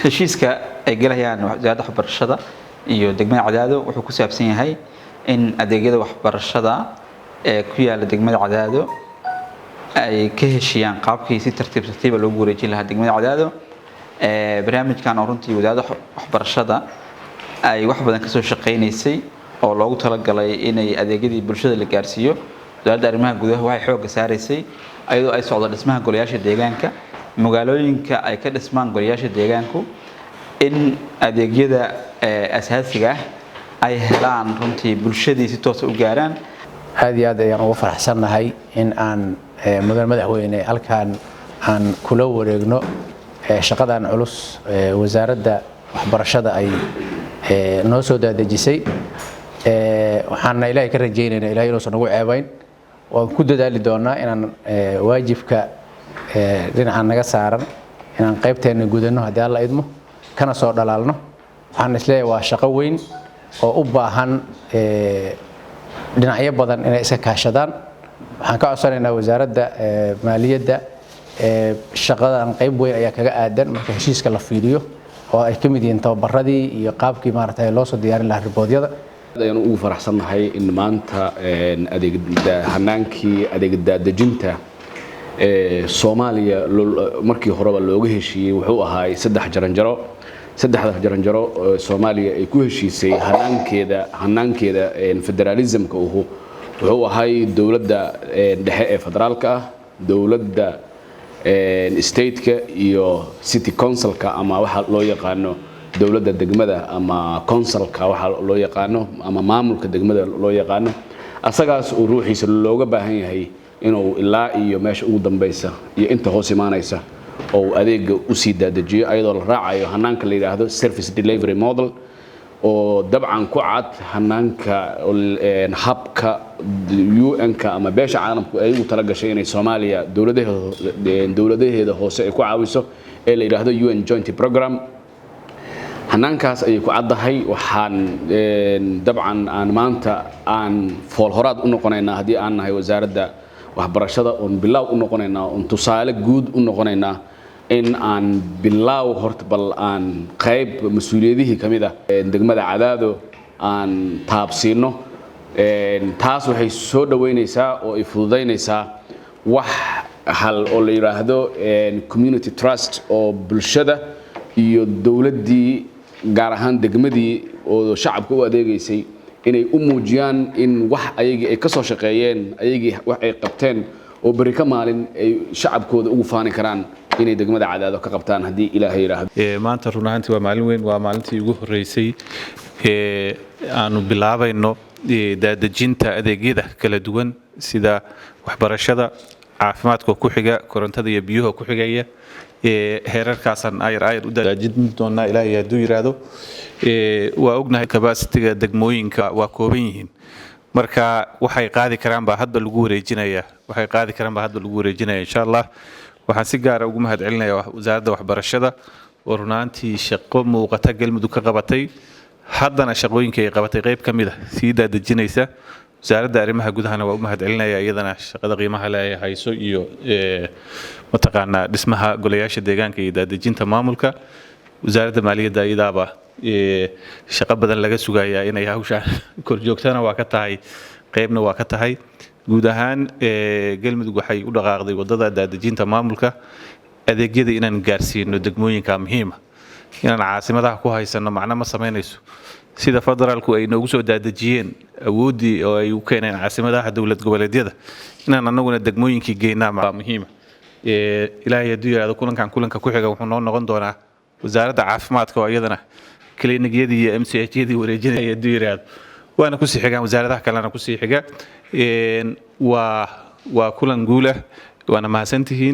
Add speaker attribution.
Speaker 1: heshiiska ay galayaan wasaaradda waxbarashada iyo degmada Cadaado wuxuu ku saabsan yahay in adeegyada waxbarashada ee ku yaala degmada Cadaado ay ka heshiyaan qaabkii si tartiib loo guureejin lahaa degmada Cadaado barnaamijkan runtii wasaaradda waxbarashada ay wax badan ka soo shaqeynaysay oo loogu talagalay inay adeegyadii bulshada la gaarsiiyo wasaaradda arrimaha gudaha waxay xoog saaraysay ayadoo ay socdo dhismaha golayaasha deegaanka magaalooyinka ay ka dhismaan golayaasha deegaanku in adeegyada asaasiga ay helaan runtii bulshadii si toos ah u gaaraan
Speaker 2: aad iyo aad ayaan ugu faraxsanahay in aan madaxweyne halkaan aan kula wareegno shaqadan culus wasaaradda waxbarashada ay noo soo daadejisay waxaan ilaahay ka rajaynaynaa ilaahay inuu nagu ceebayn waan ku dadaali doonaa inaan waajibka dhinaca naga saaran inaan qaybteena gudano haddii alla idmo kana soo dhalaalno waxaan isleeyahay waa shaqo weyn oo u baahan dhinacyo badan inay iska kaashadaan waxaan ka codsanaynaa wasaaradda maaliyadda shaqadan qayb weyn ayaa kaga aadan marka heshiiska la fiiriyo oo ay ka mid yihiin tababaradii iyo qaabkii maaragtay loo soo diyaarin lahaa riboodyada
Speaker 3: ayaan ugu faraxsanahay in maanta hanaankii adeegda dejinta Soomaaliya markii horeba looga heshiiyay wuxuu ahaa saddex jaranjaro Soomaaliya ay ku heshiisay hanaankeeda federalismka wuxuu ahaa dawladda dhexe ee federaalka ah dawladda state-ka iyo city council-ka ama waxa loo yaqaano dawladda degmada ama council-ka waxa loo yaqaano ama maamulka degmada loo yaqaano asagaas oo ruuxiisa looga baahan yahay inuu ilaa iyo meesha ugu dambaysa iyo inta hoos imaanaysa oo adeega u sii daadajiyo ayadoo la raacayo hanaanka la yiraahdo service delivery model oo dabcan ku cad hanaanka habka UN-ka ama beesha caalamku ay ugu talagashay inay Soomaaliya dawladaheeda hoose ay ku caawiso ee la yiraahdo UN Joint Program hanaankaas ay ku caddahay waxaan dabcan aan maanta aan foolhoraad u noqonaynaa hadii aan nahay wasaaradda waxbarashada oo bilaaw u noqonaynaa oo tusaale guud u noqonaynaa in aan bilaaw horta bal aan qayb mas'uuliyadihii kamid ah degmada Cadaado aan taabsiino taas waxay soo dhaweynaysaa oo ay fududeynaysaa wax hal oo la yiraahdo community trust oo bulshada iyo dawladdii gaar ahaan degmadii oo shacabka u adeegaysay inay u muujiyaan in wax ayagii ay ka soo shaqeeyeen ayagii wax ay qabteen oo bari ka maalin ay shacabkooda ugu faani karaan inay degmada Cadaado ka qabtaan hadii Ilaahay yiraahdo
Speaker 4: maanta runaantii waa maalin weyn waa maalintii ugu horeysay aanu bilaabayno daadajinta adeegyada kala duwan sida waxbarashada caafimaadka ku xiga korontada iyo biyaha ku xigaya heerarkaasan ayar u daadajin doonaa Ilaahay haduu yiraahdo waa ognahay capacity-ga degmooyinka waa kooban yihiin marka waxay qaadi karaan ba hadba lagu wareejinayaa insha Allah waxaan si gaar ah ugu mahadcelinayaa wasaaradda waxbarashada oo runaantii shaqo muuqata galmudug ka qabatay haddana shaqooyinka ay qabatay qayb kamid ah sii daadajinaysa wasaaradda arrimaha gudahana waa u mahadcelinayaa iyadana shaqada qiimaha leh ay hayso iyo mataqaana dhismaha golayaasha deegaanka iyo daadajinta maamulka wasaaradda maaliyadda iyadaaba shaqo badan laga sugayaa inay hawshaan kor joogtana waa ka tahay qaybna waa ka tahay guud ahaan galmudug waxay u dhaqaaqday wadada daadajinta maamulka adeegyada inaan gaarsiino degmooyinka muhiima inaan caasimadaha ku haysano macna ma sameynayso sida federaalku ay noogu soo daadajiyeen awoodii oo ay u keeneen caasimadaha dawlad goboleedyada inaan anaguna degmooyinkii geynaa muhiima Ilaahay haduu yiraahdo kulanka ku xiga wuxuu noo noqon doonaa wasaaradda caafimaadka oo iyadana klinikiyadii iyo MCH-yadii wareejinaya haduu yiraahdo waana ku sii xigaan wasaaradaha kalena ku sii xiga waa kulan guul ah waana mahadsantihiin